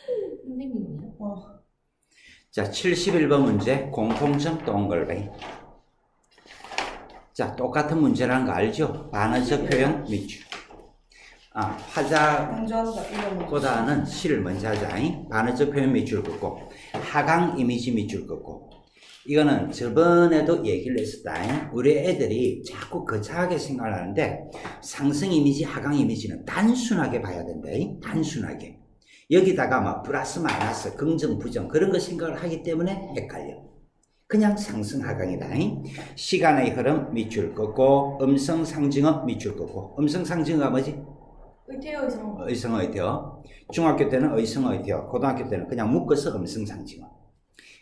선생님이요? 자, 71번 문제 공통점 동글뱅이. 자, 똑같은 문제라는 거 알죠? 반어적 표현 밑줄. 화자보다는 시를 먼저 하자. 반어적 표현 밑줄 긋고 하강 이미지 밑줄 긋고. 이거는 저번에도 얘기를 했었다. 우리 애들이 자꾸 거창하게 생각을 하는데 상승 이미지, 하강 이미지는 단순하게 봐야 된다. 단순하게. 여기다가 뭐 플러스 마이너스 긍정 부정 그런 거 생각을 하기 때문에 헷갈려. 그냥 상승 하강이다. 시간의 흐름 밑줄 긋고 음성 상징어 밑줄 긋고. 음성 상징어가 뭐지? 의태어 의성. 의성 의태어. 중학교 때는 의성 의태어, 고등학교 때는 그냥 묶어서 음성 상징어.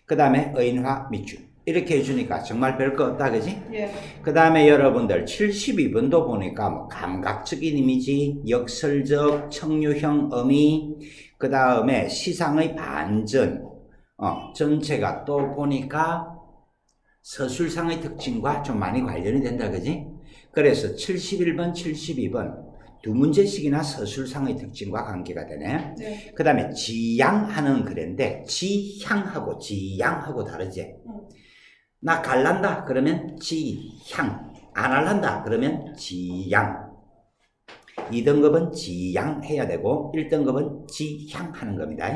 그 다음에 의인화 밑줄. 이렇게 해주니까 정말 별거 없다, 그지? 예. 그 다음에 여러분들 72번도 보니까 뭐 감각적인 이미지, 역설적, 청유형 의미, 그 다음에 시상의 반전, 전체가 또 보니까 서술상의 특징과 좀 많이 관련이 된다, 그지? 그래서 71번, 72번 두 문제씩이나 서술상의 특징과 관계가 되네. 네. 그 다음에 지향하는 글인데 지향하고 지향하고 다르지? 나 갈란다 그러면 지향, 안 할란다 그러면 지양. 2등급은 지양해야 되고 1등급은 지향하는 겁니다.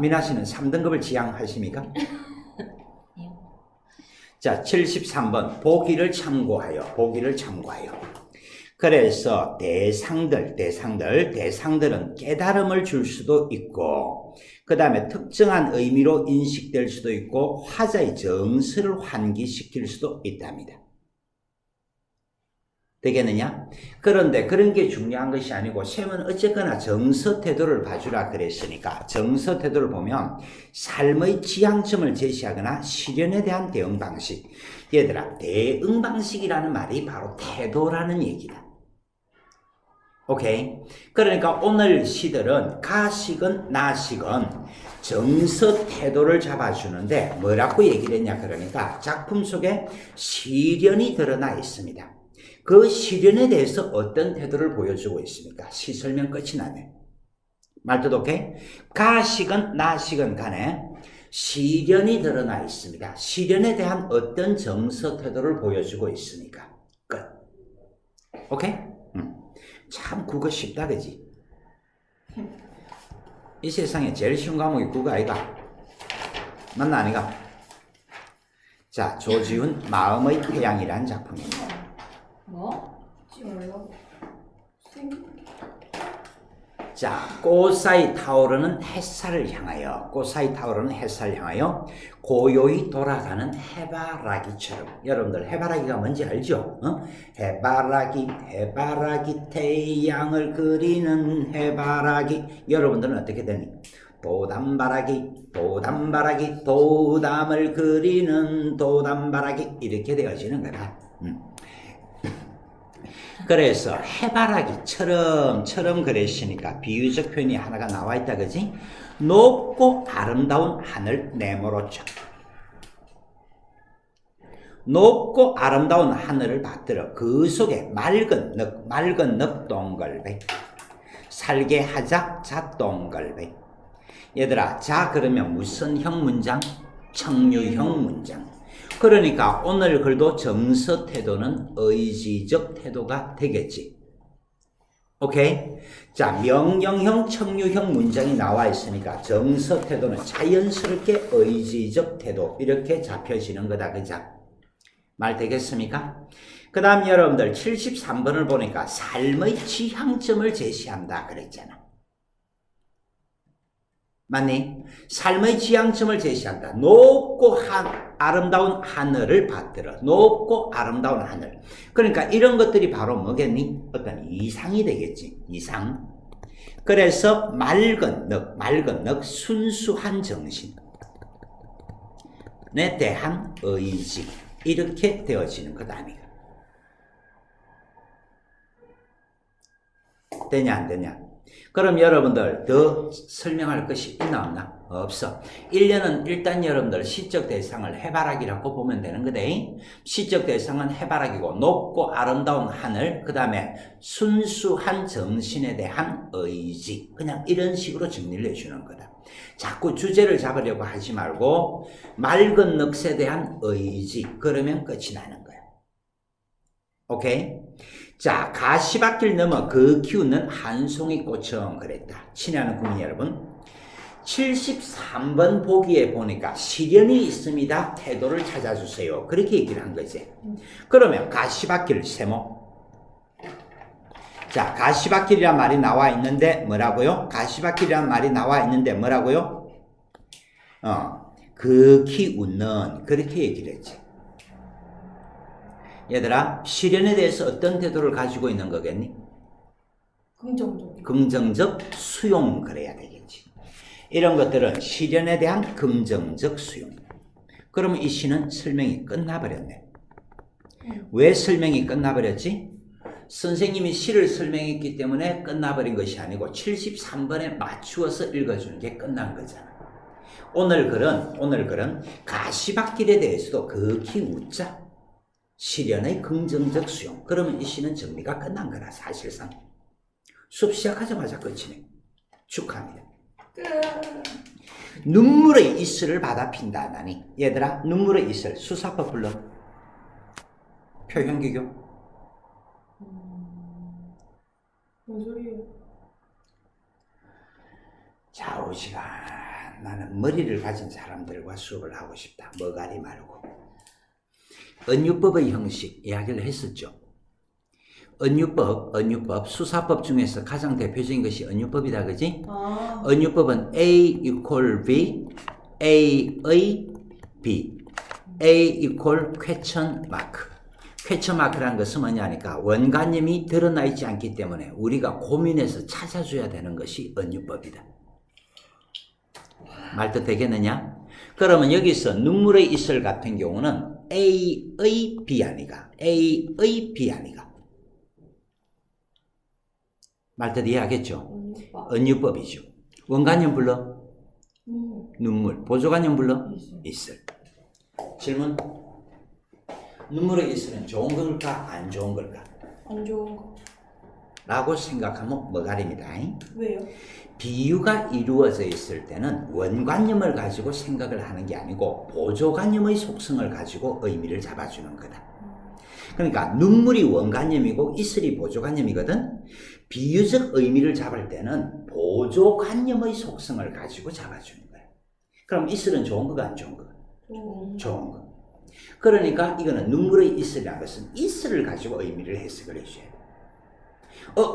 미나 씨는 3등급을 지향하십니까? 자, 73번 보기를 참고하여. 그래서 대상들은 깨달음을 줄 수도 있고 그 다음에 특정한 의미로 인식될 수도 있고 화자의 정서를 환기시킬 수도 있답니다. 되겠느냐? 그런데 그런 게 중요한 것이 아니고 셈은 어쨌거나 정서 태도를 봐주라 그랬으니까 정서 태도를 보면 삶의 지향점을 제시하거나 시련에 대한 대응 방식. 얘들아, 대응 방식이라는 말이 바로 태도라는 얘기다. 오케이? 그러니까 오늘 시들은 가식은 나식은 정서 태도를 잡아주는데 뭐라고 얘기를 했냐 그러니까 작품 속에 시련이 드러나 있습니다. 그 시련에 대해서 어떤 태도를 보여주고 있습니까? 시 설명 끝이 나네. 말뜻 오케이? 가식은 나식은 간에 시련이 드러나 있습니다. 시련에 대한 어떤 정서 태도를 보여주고 있으니까 끝. 오케이? 참 국어 쉽다 그지? 이 세상에 제일 쉬운 과목이 국어 아이가? 맞나 아니가? 자, 조지훈 마음의 태양이라는 작품입니다. 뭐? 지워요? 자, 꽃사이 타오르는 햇살을 향하여 고요히 돌아가는 해바라기처럼. 여러분들 해바라기가 뭔지 알죠? 해바라기 태양을 그리는 해바라기. 여러분들은 어떻게 되니? 도담바라기 도담을 그리는 도담바라기 이렇게 되어지는 거다. 그래서 해바라기처럼 그랬으니까 비유적 표현이 하나가 나와 있다 그지? 높고 아름다운 하늘 네모로죠. 높고 아름다운 하늘을 받들어 그 속에 맑은 늪 동글뱅 살게 하자 자 동글뱅. 얘들아, 자 그러면 무슨 형 문장? 청유형 문장. 그러니까 오늘 글도 정서 태도는 의지적 태도가 되겠지. 오케이? 자, 명령형, 청유형 문장이 나와 있으니까 정서 태도는 자연스럽게 의지적 태도 이렇게 잡혀지는 거다. 그죠? 말 되겠습니까? 그 다음 여러분들 73번을 보니까 삶의 지향점을 제시한다 그랬잖아. 맞니? 삶의 지향점을 제시한다. 높고 아름다운 하늘을 받들어. 높고 아름다운 하늘. 그러니까 이런 것들이 바로 뭐겠니? 어떤 이상이 되겠지. 이상. 그래서 맑은 늪, 순수한 정신에 대한 의지. 이렇게 되어지는 것 아니야. 되냐 안 되냐? 그럼 여러분들 더 설명할 것이 있나 없나? 없어. 1년은 일단 여러분들 시적 대상을 해바라기라고 보면 되는 거대. 시적 대상은 해바라기고 높고 아름다운 하늘, 그 다음에 순수한 정신에 대한 의지. 그냥 이런 식으로 정리를 해주는 거다. 자꾸 주제를 잡으려고 하지 말고 맑은 넋에 대한 의지. 그러면 끝이 나는 거야. 오케이? 자, 가시밭길 넘어 그 키우는 한 송이 꽃처럼 그랬다. 친애하는 국민 여러분, 73번 보기에 보니까 시련이 있습니다. 태도를 찾아주세요. 그렇게 얘기를 한 거지. 그러면 가시밭길 세모. 자, 가시밭길이란 말이 나와 있는데 뭐라고요? 가시밭길이란 말이 나와 있는데 뭐라고요? 극히 웃는, 그렇게 얘기를 했지. 얘들아, 시련에 대해서 어떤 태도를 가지고 있는 거겠니? 긍정적. 긍정적 수용, 그래야 되겠지. 이런 것들은 시련에 대한 긍정적 수용. 그러면 이 시는 설명이 끝나버렸네. 왜 설명이 끝나버렸지? 선생님이 시를 설명했기 때문에 끝나버린 것이 아니고 73번에 맞추어서 읽어주는 게 끝난 거잖아. 오늘 글은 가시밭길에 대해서도 극히 웃자. 시련의 긍정적 수용. 그러면 이 시는 정리가 끝난 거라. 사실상 수업 시작하자마자 끝이네. 축하합니다. 끝. 눈물의 이슬을 받아 핀다 나니. 얘들아, 눈물의 이슬 수사법 불러. 표현기교. 뭔 소리예요? 좌우지간 나는 머리를 가진 사람들과 수업을 하고 싶다. 머가리 말고. 은유법의 형식 이야기를 했었죠. 은유법, 수사법 중에서 가장 대표적인 것이 은유법이다, 그지? 은유법은 A equal B, A의 B, A equal question mark. 퀘처 마크라는 것은 뭐냐니까 원관념이 드러나 있지 않기 때문에 우리가 고민해서 찾아줘야 되는 것이 은유법이다. 말뜻 되겠느냐? 그러면 여기서 눈물의 이슬 같은 경우는 A의 B 아니가, A의 B 아니가. 말뜻 이해하겠죠? 은유법이죠. 원관념 불러? 눈물. 보조관념 불러? 이슬. 질문? 눈물의 이슬은 좋은 걸까 안 좋은 걸까? 안 좋은 거. 라고 생각하면 머가리입니다. 왜요? 비유가 이루어져 있을 때는 원관념을 가지고 생각을 하는 게 아니고 보조관념의 속성을 가지고 의미를 잡아주는 거다. 그러니까 눈물이 원관념이고 이슬이 보조관념이거든. 비유적 의미를 잡을 때는 보조관념의 속성을 가지고 잡아주는 거야. 그럼 이슬은 좋은 거가 안 좋은 거가? 좋은 거. 그러니까 이거는 눈물의 이슬이라는 것은 이슬을 가지고 의미를 해석을 해줘야 돼.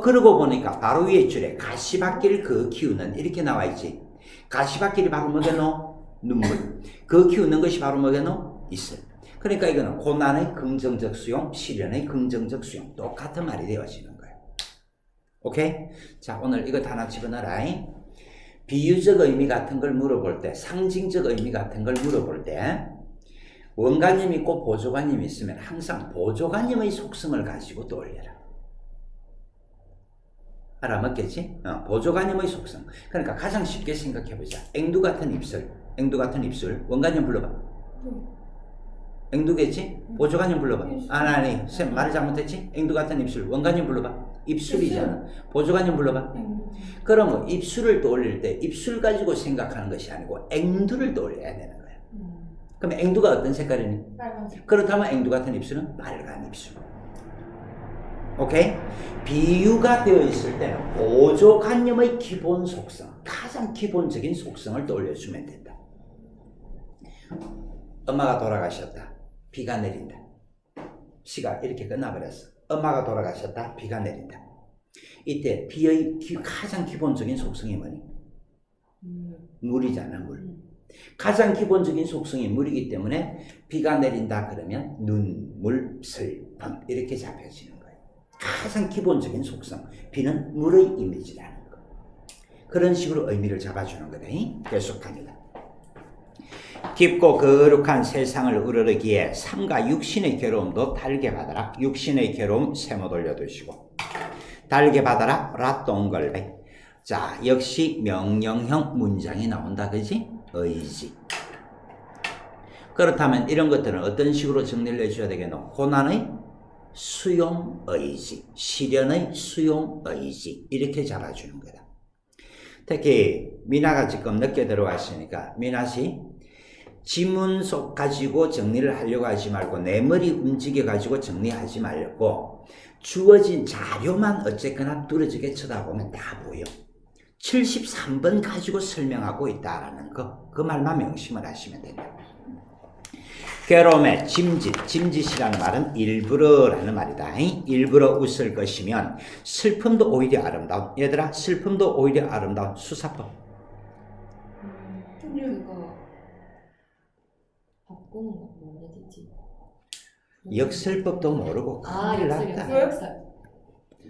그러고 보니까 바로 위에 줄에 가시밭길 그 키우는 이렇게 나와 있지. 가시밭길이 바로 뭐겠노? 눈물. 그 키우는 것이 바로 뭐겠노? 이슬. 그러니까 이거는 고난의 긍정적 수용, 시련의 긍정적 수용. 똑같은 말이 되어지는 거예요. 오케이? 자, 오늘 이거 하나 집어넣어라. 비유적 의미 같은 걸 물어볼 때, 상징적 의미 같은 걸 물어볼 때 원관념이 있고 보조관념이 있으면 항상 보조관념의 속성을 가지고 떠올려라. 알아먹겠지? 보조관념의 속성. 그러니까 가장 쉽게 생각해보자. 앵두 같은 입술. 원관념 불러봐. 앵두겠지? 보조관념 불러봐. 아니, 쌤 말을 잘못했지? 앵두 같은 입술. 원관념 불러봐. 입술이잖아. 보조관념 불러봐. 그러면 입술을 떠올릴 때 입술 가지고 생각하는 것이 아니고 앵두를 떠올려야 되는 거야. 그럼 앵두가 어떤 색깔이니? 빨간색. 그렇다면 앵두 같은 입술은 빨간 입술. 오케이? 비유가 되어 있을 때는 보조관념의 기본 속성, 가장 기본적인 속성을 떠올려주면 된다. 엄마가 돌아가셨다. 비가 내린다. 시가 이렇게 끝나버렸어. 엄마가 돌아가셨다. 비가 내린다. 이때 비의 가장 기본적인 속성이 뭐니? 물이잖아, 물. 가장 기본적인 속성이 물이기 때문에 비가 내린다 그러면 눈물, 슬픔 이렇게 잡혀지는 거예요. 가장 기본적인 속성, 비는 물의 이미지라는 거. 그런 식으로 의미를 잡아주는 거다. 계속합니다. 깊고 거룩한 세상을 우러르기에 삶과 육신의 괴로움도 달게 받아라. 육신의 괴로움 세모 돌려두시고 달게 받아라. 라똥걸. 자, 역시 명령형 문장이 나온다. 그지? 의지. 그렇다면 이런 것들은 어떤 식으로 정리를 해줘야 되겠노? 고난의 수용 의지, 시련의 수용 의지 이렇게 잡아주는 거다. 특히 미나가 지금 늦게 들어왔으니까 미나씨 지문 속 가지고 정리를 하려고 하지 말고 내 머리 움직여 가지고 정리하지 말고 주어진 자료만 어쨌거나 뚫어지게 쳐다보면 다 보여. 73번 가지고 설명하고 있다라는 거, 그 말만 명심을 하시면 됩니다. 괴로움의 짐짓이라는 말은 일부러라는 말이다. 일부러 웃을 것이면 슬픔도 오히려 아름다운, 얘들아 슬픔도 오히려 아름다운 수사법. 그거 바꾸는 거 뭐라 해야 되지? 역설법도 모르고 큰일 났다. 역설.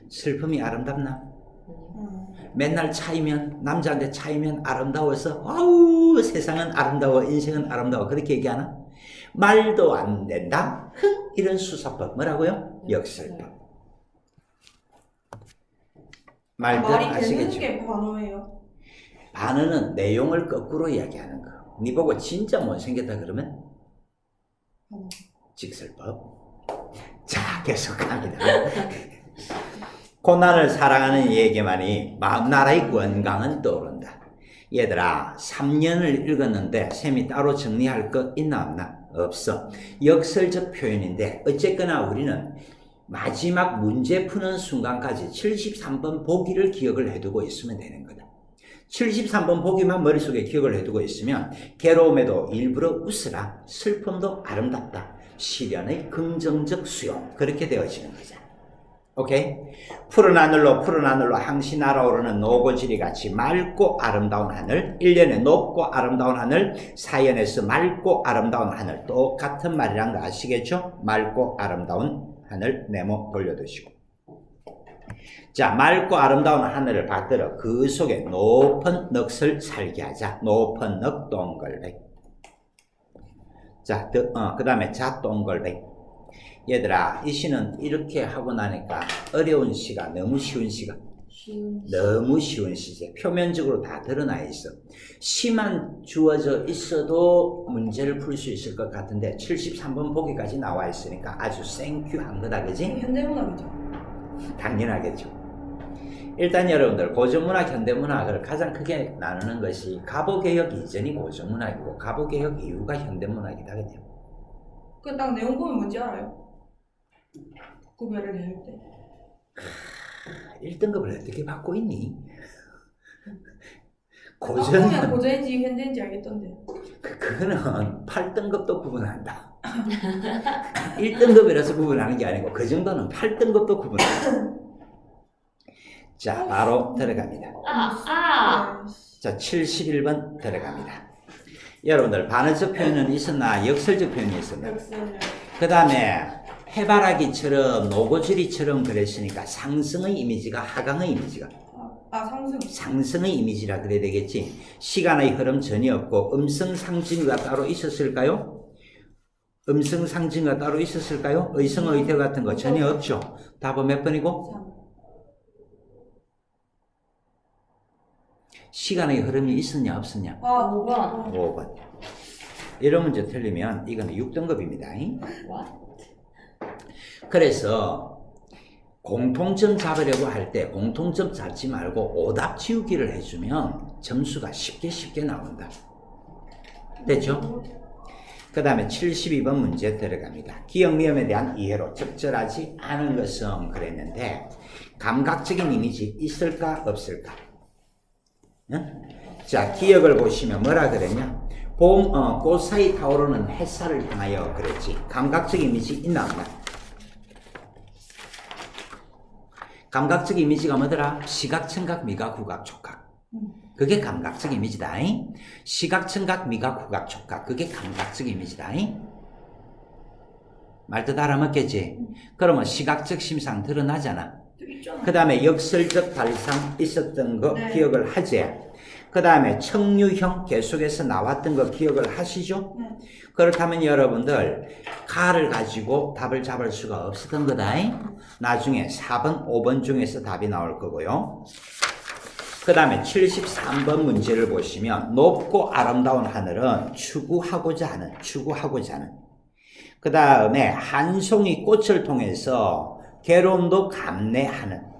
슬픔이 아름답나? 아니요. 맨날 차이면 남자한테 차이면 아름다워서 아우 세상은 아름다워 인생은 아름다워 그렇게 얘기하나? 말도 안 된다? 이런 수사법 뭐라고요? 역설법. 말들 말이 되는 아시겠죠? 게 반어예요. 반어는 내용을 거꾸로 이야기하는 거. 니 보고 진짜 못생겼다 그러면 직설법. 자, 계속합니다. 고난을 사랑하는 이에게만이 마음나라의 건강은 떠오른다. 얘들아 3년을 읽었는데 쌤이 따로 정리할 거 있나 없나? 없어. 역설적 표현인데 어쨌거나 우리는 마지막 문제 푸는 순간까지 73번 보기를 기억을 해두고 있으면 되는 거다. 73번 보기만 머릿속에 기억을 해두고 있으면 괴로움에도 일부러 웃으라, 슬픔도 아름답다, 시련의 긍정적 수용 그렇게 되어지는 거잖아. 오케이? 푸른 하늘로 항시 날아오르는 노고지리 같이 맑고 아름다운 하늘, 1년에 높고 아름다운 하늘, 사연에서 맑고 아름다운 하늘 똑같은 말이란 거 아시겠죠? 맑고 아름다운 하늘 네모 돌려두시고 자, 맑고 아름다운 하늘을 받들어 그 속에 높은 넋을 살게 하자. 높은 넋 동글백. 자, 그 다음에 자 동글백. 얘들아 이 시는 이렇게 하고 나니까 어려운 시가 너무 쉬운 시가 너무 쉬운 시제. 표면적으로 다 드러나 있어. 시만 주어져 있어도 문제를 풀 수 있을 것 같은데 73번 보기까지 나와 있으니까 아주 생큐한 거다. 그지? 현대문학이죠. 당연하겠죠. 일단 여러분들 고전문학, 현대문학을 가장 크게 나누는 것이 가보개혁 이전이 고전문학이고 가보개혁 이후가 현대문학이다. 그죠? 그 딱 내용 보면 뭔지 알아요? 구별을 할 때. 1등급을 어떻게 받고 있니? 보면 고전은 고전인지 현대인지 알겠던데. 그거는 8등급도 구분한다. 1등급이라서 구분하는 게 아니고 그 정도는 8등급도 구분한다. 자, 바로 들어갑니다. 자, 71번 들어갑니다. 여러분들 반어적 표현은 있었나? 역설적 표현이 있었나? 역설을. 그 다음에 해바라기처럼 노고지리처럼 그랬으니까 상승의 이미지가 하강의 이미지가 상승. 상승의 이미지라 그래야 되겠지. 시간의 흐름 전혀 없고 음성상징어가 따로 있었을까요? 음성상징어가 따로 있었을까요? 의성의태 같은 거 전혀 없죠. 답은 몇 번이고? 시간의 흐름이 있었냐 없었냐? 5번. 5번. 이런 문제 틀리면 이거는 6등급입니다. What? 그래서 공통점 잡으려고 할 때 공통점 잡지 말고 오답 지우기를 해주면 점수가 쉽게 나온다. 됐죠? 그 다음에 72번 문제 들어갑니다. 기억미음에 대한 이해로 적절하지 않은 것은 그랬는데 감각적인 이미지 있을까 없을까? 응? 자, 기억을 보시면 뭐라 그랬냐? 꽃 사이 타오르는 햇살을 향하여 그랬지. 감각적 이미지 있나 없나? 감각적 이미지가 뭐더라? 시각, 청각, 미각, 후각, 촉각. 그게 감각적 이미지다. 시각, 청각, 미각, 후각, 촉각. 그게 감각적 이미지다. 말뜻 알아먹겠지? 그러면 시각적 심상 드러나잖아. 그 다음에 역설적 발상 있었던 거 네. 기억을 하지. 그 다음에 청류형 계속해서 나왔던 거 기억을 하시죠? 네. 그렇다면 여러분들 가를 가지고 답을 잡을 수가 없었던 거다. 나중에 4번, 5번 중에서 답이 나올 거고요. 그 다음에 73번 문제를 보시면 높고 아름다운 하늘은 추구하고자 하는 그 다음에 한 송이 꽃을 통해서 괴로움도 감내하는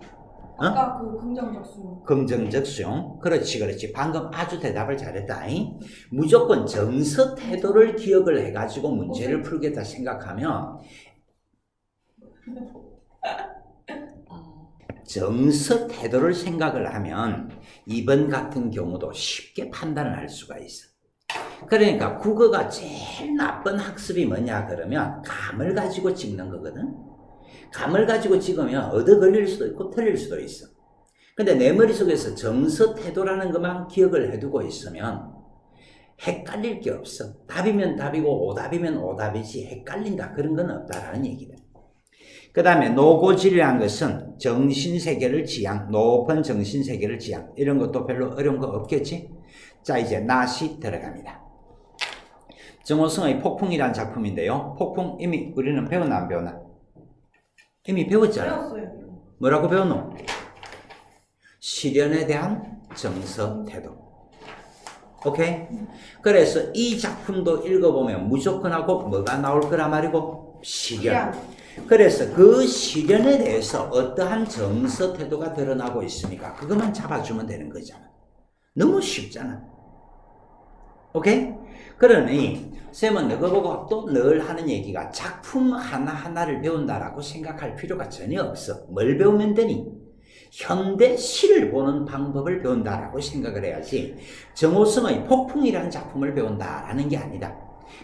아까 그 긍정적 수용. 긍정적 수용. 그렇지. 방금 아주 대답을 잘했다. 무조건 정서 태도를 기억을 해가지고 문제를 풀겠다 생각하면 정서 태도를 생각을 하면 이번 같은 경우도 쉽게 판단을 할 수가 있어. 그러니까 국어가 제일 나쁜 학습이 뭐냐 그러면 감을 가지고 찍는 거거든. 감을 가지고 찍으면 얻어 걸릴 수도 있고 틀릴 수도 있어. 근데 내 머릿속에서 정서 태도라는 것만 기억을 해두고 있으면 헷갈릴 게 없어. 답이면 답이고 오답이면 오답이지 헷갈린다 그런 건 없다라는 얘기다. 그 다음에 노고질이라는 것은 정신세계를 지향, 높은 정신세계를 지향. 이런 것도 별로 어려운 거 없겠지? 자, 이제 낫이 들어갑니다. 정호성의 폭풍이라는 작품인데요. 폭풍 이미 우리는 배웠나 안 배웠나? 이미 배웠잖아. 배웠어요. 뭐라고 배웠노? 시련에 대한 정서 태도. 오케이? 그래서 이 작품도 읽어보면 무조건 하고 뭐가 나올 거란 말이고? 시련. 그래서 그 시련에 대해서 어떠한 정서 태도가 드러나고 있으니까 그것만 잡아주면 되는 거잖아. 너무 쉽잖아. 오케이? 그러니 쌤은 너거 보고 또 늘 하는 얘기가 작품 하나하나를 배운다라고 생각할 필요가 전혀 없어. 뭘 배우면 되니? 현대 시를 보는 방법을 배운다라고 생각을 해야지 정호성의 폭풍이라는 작품을 배운다라는 게 아니다.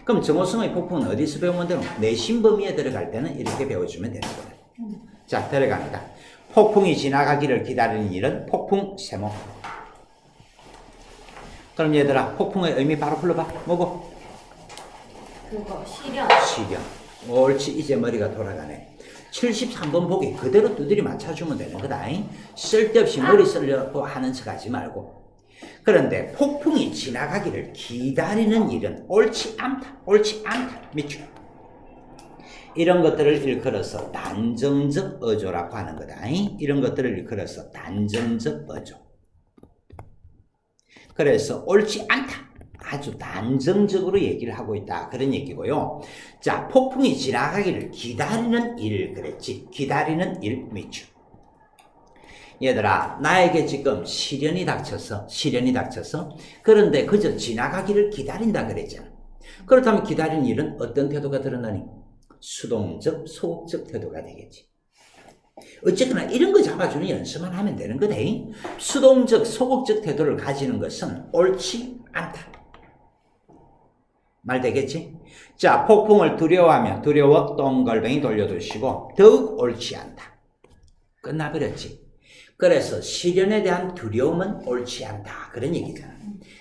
그럼 정호성의 폭풍은 어디서 배우면 되노? 내신 범위에 들어갈 때는 이렇게 배워주면 되는 거다. 자, 들어갑니다. 폭풍이 지나가기를 기다리는 일은 폭풍 세모. 그럼 얘들아, 폭풍의 의미 바로 불러봐. 뭐고? 그거 시련. 시련. 옳지, 이제 머리가 돌아가네. 73번 보기 그대로 두드리 맞춰주면 되는 거다. 쓸데없이 머리 쓰려고 하는 척 하지 말고. 그런데 폭풍이 지나가기를 기다리는 일은 옳지 않다. 미추. 이런 것들을 일컬어서 단정적 어조라고 하는 거다. 이런 것들을 일컬어서 단정적 어조. 그래서 옳지 않다. 아주 단정적으로 얘기를 하고 있다. 그런 얘기고요. 자, 폭풍이 지나가기를 기다리는 일 그랬지. 기다리는 일 미추. 얘들아, 나에게 지금 시련이 닥쳐서 그런데 그저 지나가기를 기다린다 그랬잖아. 그렇다면 기다리는 일은 어떤 태도가 드러나니? 수동적, 소극적 태도가 되겠지. 어쨌거나 이런 거 잡아주는 연습만 하면 되는 거다. 수동적, 소극적 태도를 가지는 것은 옳지 않다. 말 되겠지? 자, 폭풍을 두려워하면 두려워 동글뱅이 돌려두시고 더욱 옳지 않다. 끝나버렸지. 그래서 시련에 대한 두려움은 옳지 않다. 그런 얘기잖아.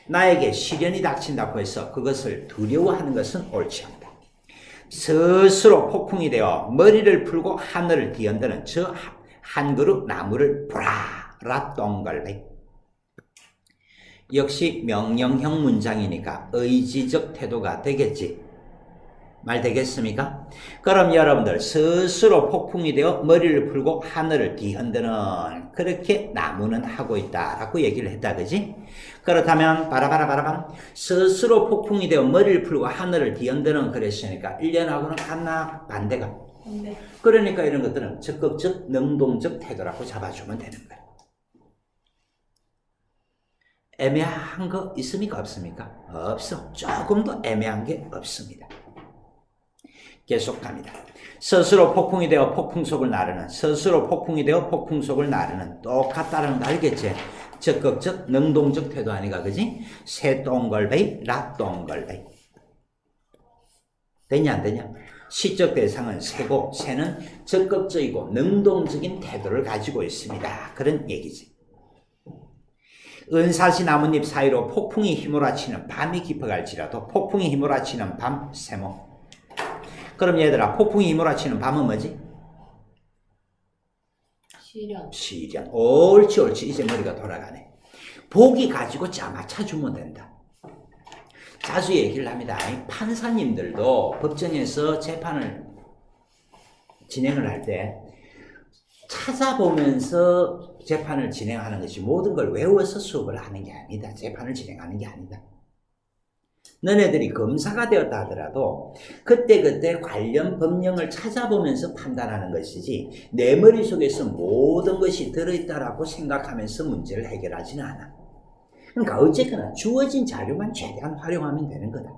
나에게 시련이 닥친다고 해서 그것을 두려워하는 것은 옳지 않다. 스스로 폭풍이 되어 머리를 풀고 하늘을 뒤흔드는 저 한 그루 나무를 보라라 동글뱅이. 역시 명령형 문장이니까 의지적 태도가 되겠지. 말 되겠습니까? 그럼 여러분들 스스로 폭풍이 되어 머리를 풀고 하늘을 뒤흔드는 그렇게 나무는 하고 있다라고 얘기를 했다 그지? 그렇다면 바라바라 스스로 폭풍이 되어 머리를 풀고 하늘을 뒤흔드는 그랬으니까 1년하고는 같나 반대가? 네. 그러니까 이런 것들은 적극적 능동적 태도라고 잡아주면 되는 거야. 애매한 거 있습니까? 없습니까? 없어. 조금도 애매한 게 없습니다. 계속 갑니다. 스스로 폭풍이 되어 폭풍 속을 나르는, 스스로 폭풍이 되어 폭풍 속을 나르는. 똑같다는 거 알겠지? 적극적, 능동적 태도 아니가, 그지? 새 동글베이, 라 동글베이. 되냐, 안 되냐? 시적 대상은 새고, 새는 적극적이고 능동적인 태도를 가지고 있습니다. 그런 얘기지. 은사시 나뭇잎 사이로 폭풍이 휘몰아치는 밤이 깊어갈지라도 폭풍이 휘몰아치는 밤 세모. 그럼 얘들아, 폭풍이 휘몰아치는 밤은 뭐지? 시련. 옳지. 이제 머리가 돌아가네. 보기 가지고 맞춰주면 된다. 자주 얘기를 합니다. 판사님들도 법정에서 재판을 진행을 할 때 찾아보면서 재판을 진행하는 것이 모든 걸 외워서 수업을 하는 게 아니다. 재판을 진행하는 게 아니다. 너네들이 검사가 되었다 하더라도 그때그때 관련 법령을 찾아보면서 판단하는 것이지 내 머릿속에서 모든 것이 들어있다라고 생각하면서 문제를 해결하지는 않아. 그러니까 어쨌거나 주어진 자료만 최대한 활용하면 되는 거다.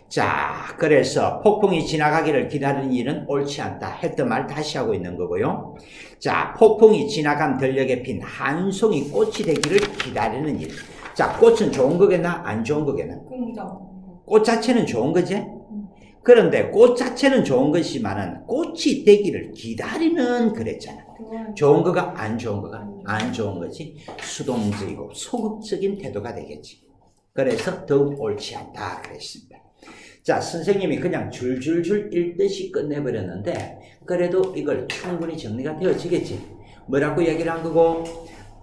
자, 그래서 폭풍이 지나가기를 기다리는 일은 옳지 않다 했던 말 다시 하고 있는 거고요. 자, 폭풍이 지나간 들녘에 핀 한 송이 꽃이 되기를 기다리는 일. 자, 꽃은 좋은 거겠나? 안 좋은 거겠나? 긍정. 꽃 자체는 좋은 거지? 그런데 꽃 자체는 좋은 것이지만은 꽃이 되기를 기다리는 그랬잖아. 그건 좋은 거가 안 좋은 거가 안 좋은 거지. 수동적이고 소극적인 태도가 되겠지. 그래서 더욱 옳지 않다 그랬습니다. 자, 선생님이 그냥 줄줄줄 읽듯이 끝내버렸는데 그래도 이걸 충분히 정리가 되어지겠지. 뭐라고 얘기를 한 거고?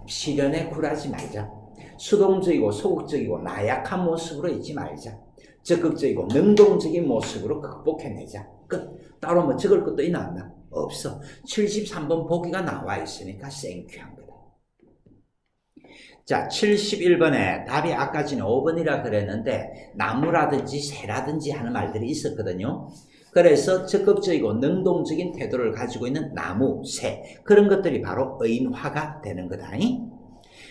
시련에 굴하지 말자. 수동적이고 소극적이고 나약한 모습으로 있지 말자. 적극적이고 능동적인 모습으로 극복해내자. 끝. 따로 뭐 적을 것도 있나 없나? 없어. 73번 보기가 나와 있으니까 생큐한 거다. 자, 71번에 답이 아까 전 5번이라 그랬는데 나무라든지 새라든지 하는 말들이 있었거든요. 그래서 적극적이고 능동적인 태도를 가지고 있는 나무, 새 그런 것들이 바로 의인화가 되는 거다.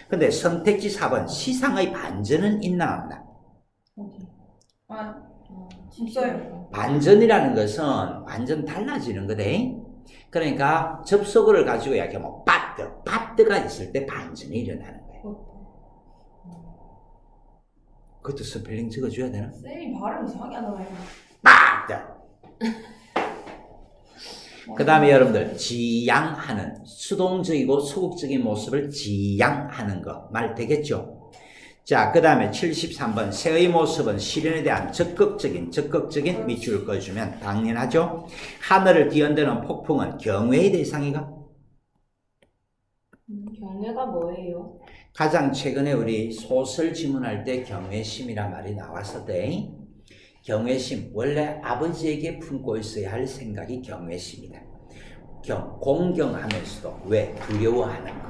근데 선택지 4번 시상의 반전은 있나 없나? 어디? 없어요. 반전이라는 것은 완전 달라지는 거대. 그러니까 접속어를 가지고 이야기하면 바트가 있을 때 반전이 일어나는 거예요. 그것도 스펠링 적어줘야 되나? 쌤이 발음 이상하게 하잖아요. 바트. 그 다음에 여러분들 지양하는 수동적이고 소극적인 모습을 지양하는 거 말 되겠죠? 자, 그 다음에 73번 새의 모습은 시련에 대한 적극적인 밑줄을 그어주면 당연하죠. 하늘을 뒤흔드는 폭풍은 경외의 대상이가? 경외가 뭐예요? 가장 최근에 우리 소설 지문할 때 경외심이란 말이 나왔었대. 경외심, 원래 아버지에게 품고 있어야 할 생각이 경외심이다. 공경하면서도 왜? 두려워하는 거.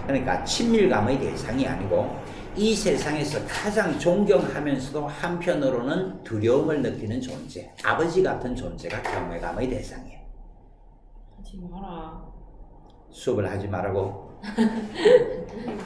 그러니까 친밀감의 대상이 아니고 이 세상에서 가장 존경하면서도 한편으로는 두려움을 느끼는 존재, 아버지 같은 존재가 경외감의 대상이에요. 하지 마라. 수업을 하지 말라고.